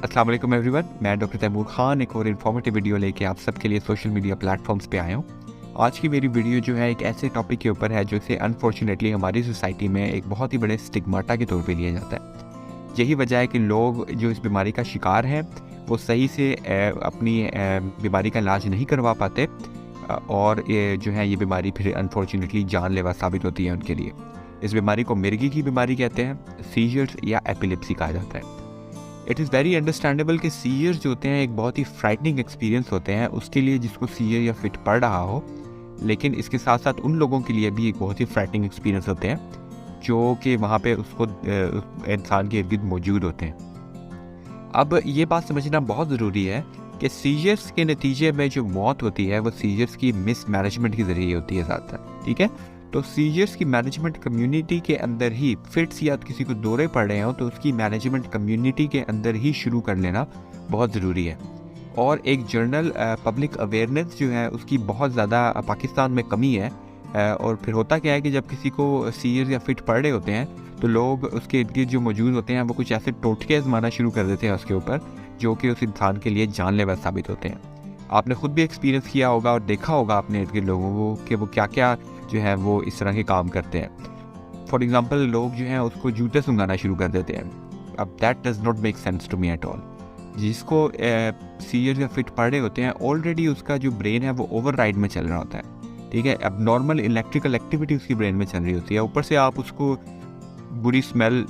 अस्सलाम वालेकुम एवरीवन, मैं डॉक्टर तैमूर खान एक और इन्फॉर्मेटिव वीडियो लेके आप सबके लिए सोशल मीडिया प्लेटफॉर्म्स पे आया हूँ। आज की मेरी वीडियो जो है एक ऐसे टॉपिक के ऊपर है जो इसे अनफॉर्चुनेटली हमारी सोसाइटी में एक बहुत ही बड़े स्टिग्माटा के तौर पे लिया जाता है। यही वजह है कि लोग जो इस बीमारी का शिकार हैं वो सही से अपनी बीमारी का इलाज नहीं करवा पाते और ये जो है ये बीमारी फिर अनफॉर्चुनेटली जानलेवा साबित होती है उनके लिए। इस बीमारी को मिर्गी की बीमारी कहते हैं, सीजर्स या एपिलेप्सी कहा जाता है। इट इज़ वेरी अंडरस्टैंडेबल कि सीजर्स जो होते हैं एक बहुत ही फ्राइटनिंग एक्सपीरियंस होते हैं उसके लिए जिसको सीजर या फिट पड़ रहा हो, लेकिन इसके साथ साथ उन लोगों के लिए भी एक बहुत ही फ्राइटनिंग एक्सपीरियंस होते हैं जो कि वहाँ पे उसको इंसान के इर्द गिर्द मौजूद होते हैं। अब ये बात समझना बहुत ज़रूरी है कि सीजर्स के नतीजे में जो मौत होती है वो सीजर्स की मिस मैनेजमेंट के ज़रिए होती है ज़्यादातर, ठीक है। तो सीजर्स की मैनेजमेंट कम्युनिटी के अंदर ही, फिट्स या किसी को दौरे पड़ रहे हो तो उसकी मैनेजमेंट कम्युनिटी के अंदर ही शुरू कर लेना बहुत ज़रूरी है। और एक जनरल पब्लिक अवेयरनेस जो है उसकी बहुत ज़्यादा पाकिस्तान में कमी है। और फिर होता क्या है कि जब किसी को सीजर्स या फिट पड़ रहे होते हैं तो लोग उसके इर्द गिर्द जो मौजूद होते हैं वो कुछ ऐसे टोटके आजमाना शुरू कर देते हैं उसके ऊपर जो कि उस इंसान के लिए जानलेवा साबित होते हैं। आपने खुद भी एक्सपीरियंस किया होगा और देखा होगा अपने इर्द गिर्द लोगों को कि वो क्या क्या जो है वो इस तरह के काम करते हैं। फॉर एग्ज़ाम्पल लोग जो हैं उसको जूते सुंघाना शुरू कर देते हैं। अब that does not make sense to me at all. जिसको सीजर्स या फिट पड़ रहे होते हैं ऑलरेडी उसका जो ब्रेन है वो ओवरराइड में चल रहा होता है, ठीक है। अब नॉर्मल इलेक्ट्रिकल एक्टिविटी उसकी ब्रेन में चल रही होती है, ऊपर से आप उसको बुरी स्मेल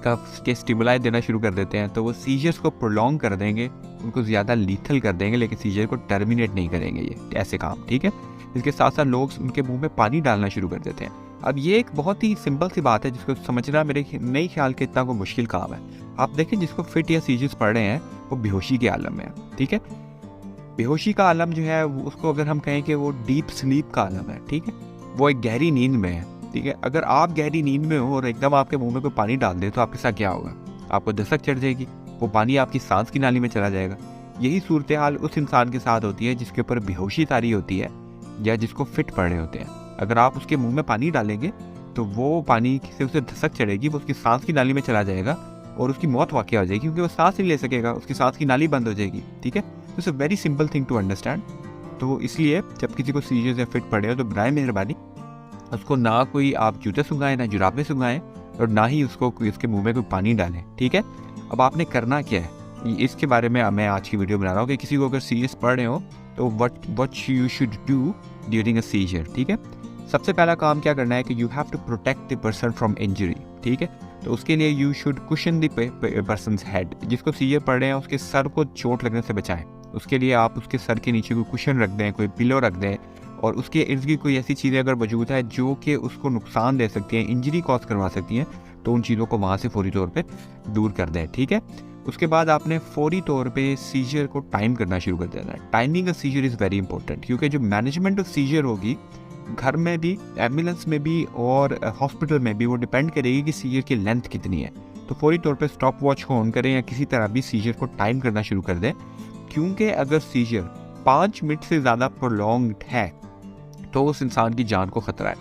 के स्टिमुलाई देना शुरू कर देते हैं तो वो सीजर्स को प्रोलॉन्ग कर देंगे, उनको ज़्यादा लीथल कर देंगे, लेकिन सीजर को टर्मिनेट नहीं करेंगे ये ऐसे काम, ठीक है। इसके साथ साथ लोग उनके मुंह में पानी डालना शुरू कर देते हैं। अब ये एक बहुत ही सिंपल सी बात है जिसको समझना मेरे नहीं ख्याल के इतना कोई मुश्किल काम है। आप देखें जिसको फिट या सीजर्स पड़ रहे हैं वो बेहोशी के आलम में है, ठीक है। बेहोशी का आलम जो है उसको अगर हम कहें कि वो डीप स्लीप का आलम है, ठीक है, वो एक गहरी नींद में है, ठीक है। अगर आप गहरी नींद में हो और एकदम आपके मुंह में कोई पानी डाल दे तो आपके साथ क्या होगा? आपको दस्तक चढ़ जाएगी, वो पानी आपकी सांस की नाली में चला जाएगा। यही सूरत हाल उस इंसान के साथ होती है जिसके ऊपर बेहोशी तारी होती है या जिसको फिट पड़ रहे होते हैं। अगर आप उसके मुंह में पानी डालेंगे तो वो पानी से उसे दस्तक चढ़ेगी, वो उसकी सांस की नाली में चला जाएगा और उसकी मौत वाक़या हो जाएगी क्योंकि वो सांस नहीं ले सकेगा, उसकी सांस की नाली बंद हो जाएगी, ठीक है। It's a very simple thing to understand. तो इसलिए जब किसी को सीजर्स या फिट पड़े हो तो बराए मेहरबानी उसको ना कोई आप जूते सुंघाएं, ना जुराबें सुंघाएं और ना ही उसको उसके मुंह में कोई पानी डालें, ठीक है। अब आपने करना क्या है इसके बारे में मैं आज की वीडियो बना रहा हूँ कि किसी को अगर सीजर्स पड़ रहे हो तो what you should do during a seizure, ठीक है। सबसे पहला काम क्या करना है कि you have to protect the person from injury, ठीक है। तो उसके लिए you should cushion the person's head. जिसको सीजर पड़ रहे हैं उसके सर को चोट लगने से बचाएं। उसके लिए आप उसके सर के नीचे कोई कुशन रख दें, कोई पिलो रख दें और उसके इर्द गिर्द कोई ऐसी चीज़ें अगर मौजूद है जो कि उसको नुकसान दे सकती हैं, इंजरी कॉज करवा सकती हैं, तो उन चीज़ों को वहाँ से फौरी तौर पे दूर कर दें, ठीक है। उसके बाद आपने फौरी तौर पे सीजर को टाइम करना शुरू कर देना है। Timing a seizure is very important क्योंकि जो मैनेजमेंट ऑफ सीजर होगी घर में भी, एम्बुलेंस में भी और हॉस्पिटल में भी वो डिपेंड करेगी कि सीजर की लेंथ कितनी है। तो फौरी तौर पे स्टॉप वॉच को ऑन करें या किसी तरह भी सीजर को टाइम करना शुरू कर दें, क्योंकि अगर सीजर 5 मिनट से ज़्यादा प्रोलॉन्ग्ड है तो उस इंसान की जान को ख़तरा है।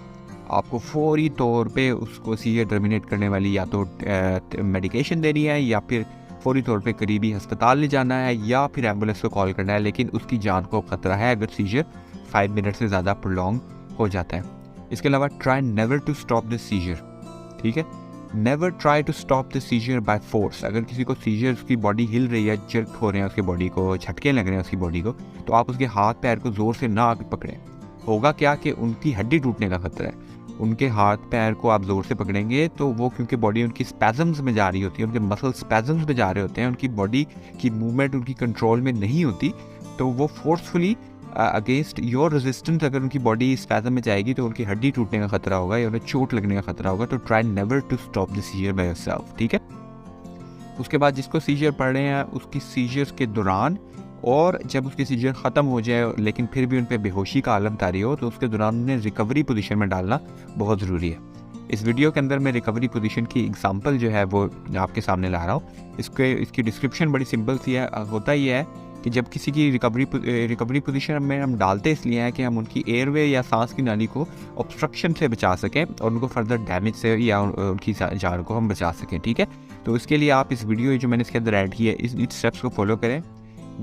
आपको फौरी तौर पे उसको सीजर टर्मिनेट करने वाली या तो मेडिकेशन देनी है या फिर फौरी तौर पे करीबी अस्पताल ले जाना है या फिर एम्बुलेंस को कॉल करना है, लेकिन उसकी जान को ख़तरा है अगर सीजर 5 मिनट से ज़्यादा प्रोलॉन्ग हो जाता है। इसके अलावा try never to stop the seizure, ठीक है। Never try to stop the seizure by force. अगर किसी को सीजर उसकी बॉडी हिल रही है, जर्क हो रहे हैं उसकी बॉडी को, झटके लग रहे हैं उसकी बॉडी को, तो आप उसके हाथ पैर को ज़ोर से ना आगे पकड़ें। होगा क्या कि उनकी हड्डी टूटने का खतरा है। उनके हाथ पैर को आप ज़ोर से पकड़ेंगे तो वो क्योंकि बॉडी उनकी स्पैज़म्स में जा रही होती है, उनके मसल स्पैज़म्स में जा रहे होते हैं, उनकी बॉडी की मूवमेंट उनकी कंट्रोल में नहीं होती, तो वो फोर्सफुली अगेंस्ट योर रेजिस्टेंस अगर उनकी बॉडी स्पैज़म में जाएगी तो उनकी हड्डी टूटने का खतरा होगा या उन्हें चोट लगने का खतरा होगा। तो try never to stop the seizure by yourself, ठीक है। उसके बाद जिसको सीजर पड़ रहे हैं उसकी सीजर्स के दौरान और जब उसकी सीजर ख़त्म हो जाए लेकिन फिर भी उन पर बेहोशी का आलम तारी हो तो उसके दौरान उन्हें रिकवरी पोजीशन में डालना बहुत ज़रूरी है। इस वीडियो के अंदर मैं रिकवरी पोजीशन की एग्जांपल जो है वो आपके सामने ला रहा हूँ। इसकी डिस्क्रिप्शन बड़ी सिंपल सी है। होता ही है कि जब किसी की रिकवरी पोजीशन में हम डालते इसलिए हैं कि हम उनकी एयरवे या सांस की नाली को ऑब्स्ट्रक्शन से बचा सकें और उनको फर्दर डैमेज से या उनकी जान को हम बचा सकें, ठीक है। तो इसके लिए आप इस वीडियो जो मैंने इसके अंदर ऐड की है इस स्टेप्स को फॉलो करें।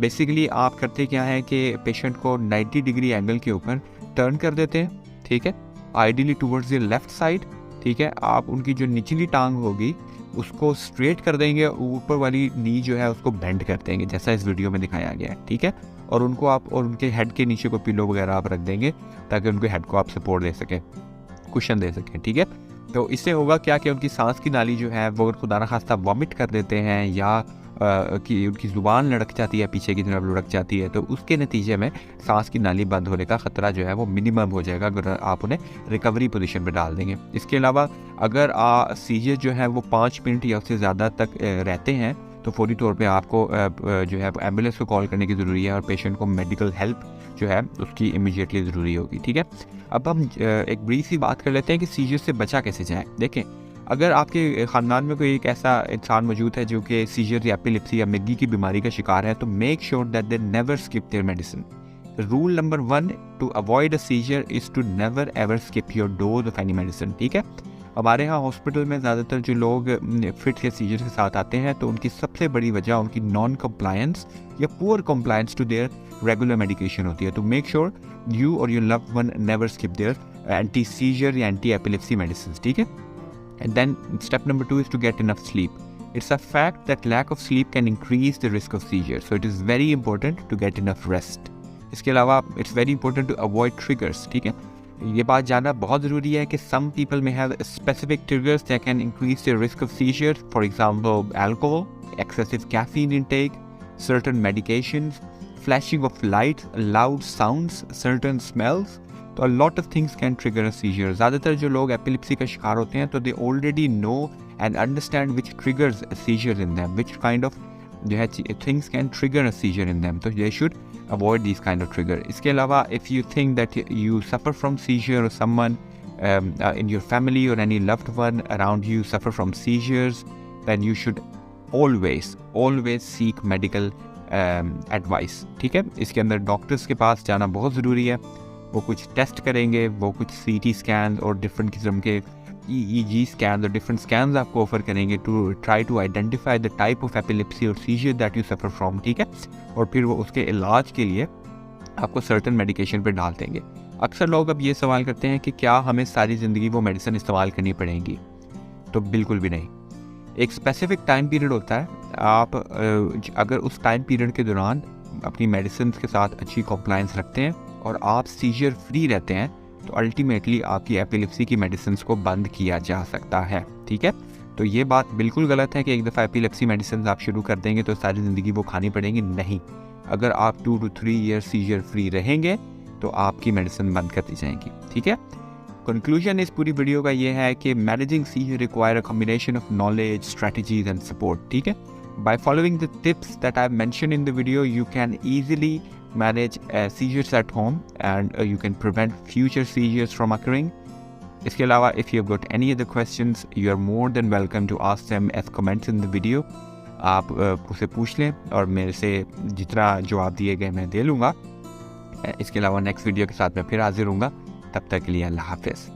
बेसिकली आप करते क्या है कि पेशेंट को 90 डिग्री एंगल के ऊपर टर्न कर देते हैं, ठीक है, ideally towards the left side, ठीक है। आप उनकी जो निचली टांग होगी उसको स्ट्रेट कर देंगे, ऊपर वाली नी जो है उसको बेंड कर देंगे जैसा इस वीडियो में दिखाया गया है, ठीक है। और उनको आप और उनके हेड के नीचे को पिलो वगैरह आप रख देंगे ताकि उनके हेड को आप सपोर्ट दे सकें, कुशन दे सकें, ठीक है। तो इससे होगा क्या कि उनकी सांस की नाली जो है वो अगर खुदा न खास्ता वॉमिट कर देते हैं या कि उनकी ज़ुबान लड़क जाती है, पीछे की तरफ लुढ़क जाती है, तो उसके नतीजे में सांस की नाली बंद होने का ख़तरा जो है वो मिनिमम हो जाएगा अगर आप उन्हें रिकवरी पोजीशन पे डाल देंगे। इसके अलावा अगर सीजर जो है वो 5 मिनट या उससे ज़्यादा तक रहते हैं तो फौरी तौर पे आपको जो है एम्बुलेंस को कॉल करने की ज़रूरी है और पेशेंट को मेडिकल हेल्प जो है उसकी इमीडिएटली ज़रूरी होगी, ठीक है। अब हम एक ब्रीफ सी बात कर लेते हैं कि सीजर से बचा कैसे जाए। देखें, अगर आपके ख़ानदान में कोई एक ऐसा इंसान मौजूद है जो कि सीजर या एपिलेप्सी या मिगी की बीमारी का शिकार है तो make sure that they never skip their medicine. Rule number 1 to avoid a seizure is to never ever skip your dose of any medicine, ठीक है। हमारे यहाँ हॉस्पिटल में ज़्यादातर जो लोग फिट या सीजर के साथ आते हैं तो उनकी सबसे बड़ी वजह उनकी नॉन कंप्लायंस या poor compliance to their regular medication होती है। तो मेक श्योर यू और your loved one never skip their anti seizure या एंटी एपिलेप्सी मेडिसिन, ठीक है। And then step number 2 is to get enough sleep. It's a fact that lack of sleep can increase the risk of seizure. So it is very important to get enough rest. इसके अलावा it's very important to avoid triggers, ठीक है। ये बात जानना बहुत ज़रूरी है कि some people may have specific triggers that can increase the risk of seizure. For example, alcohol, excessive caffeine intake, certain medications, flashing of lights, loud sounds, certain smells. तो a lot of things can trigger a seizure. ज़्यादातर जो लोग epilepsy का शिकार होते हैं तो they already know and understand which triggers a seizure in them, which kind of जो है things can trigger a seizure in them. तो they should avoid these kind of trigger. इसके अलावा if you think that you suffer from seizure or someone in your family or any loved one around you suffer from seizures, then you should always seek medical advice, ठीक है। इसके अंदर doctors के पास जाना बहुत ज़रूरी है। वो कुछ टेस्ट करेंगे, वो कुछ CT स्कैन और डिफरेंट किस्म के EEG स्कैन और डिफरेंट स्कैन्स आपको ऑफर करेंगे to try to identify the type of epilepsy और seizure that you suffer from, ठीक है। और फिर वो उसके इलाज के लिए आपको सर्टन मेडिकेशन पे डाल देंगे। अक्सर लोग अब ये सवाल करते हैं कि क्या हमें सारी ज़िंदगी वो मेडिसिन इस्तेमाल करनी पड़ेगी, तो बिल्कुल भी नहीं। एक स्पेसिफिक टाइम पीरियड होता है, आप अगर उस टाइम पीरियड के दौरान अपनी मेडिसिन के साथ अच्छी कंप्लायंस रखते हैं और आप सीजर फ्री रहते हैं तो अल्टीमेटली आपकी एपिलेप्सी की मेडिसिन को बंद किया जा सकता है, ठीक है। तो ये बात बिल्कुल गलत है कि एक दफ़ा एपिलेप्सी मेडिसिन आप शुरू कर देंगे तो सारी ज़िंदगी वो खानी पड़ेंगी, नहीं। अगर आप 2 to 3 ईयर सीजर फ्री रहेंगे तो आपकी मेडिसिन बंद कर दी जाएंगी, ठीक है। कंक्लूजन इस पूरी वीडियो का ये है कि managing seizure require a combination of knowledge, strategies and support, ठीक है। By following the tips that I have mentioned in the video you can easily manage seizures at home and you can prevent future seizures from occurring. इसके अलावा if you've got any other questions you are more than welcome to ask them as comments in the video. आप उसे पूछ लें और मेरे से जितना जवाब दिए गए मैं दे लूँगा। इसके अलावा नेक्स्ट वीडियो के साथ मैं फिर हाजिर हूँगा, तब तक के लिए अल्लाह हाफ़िज़।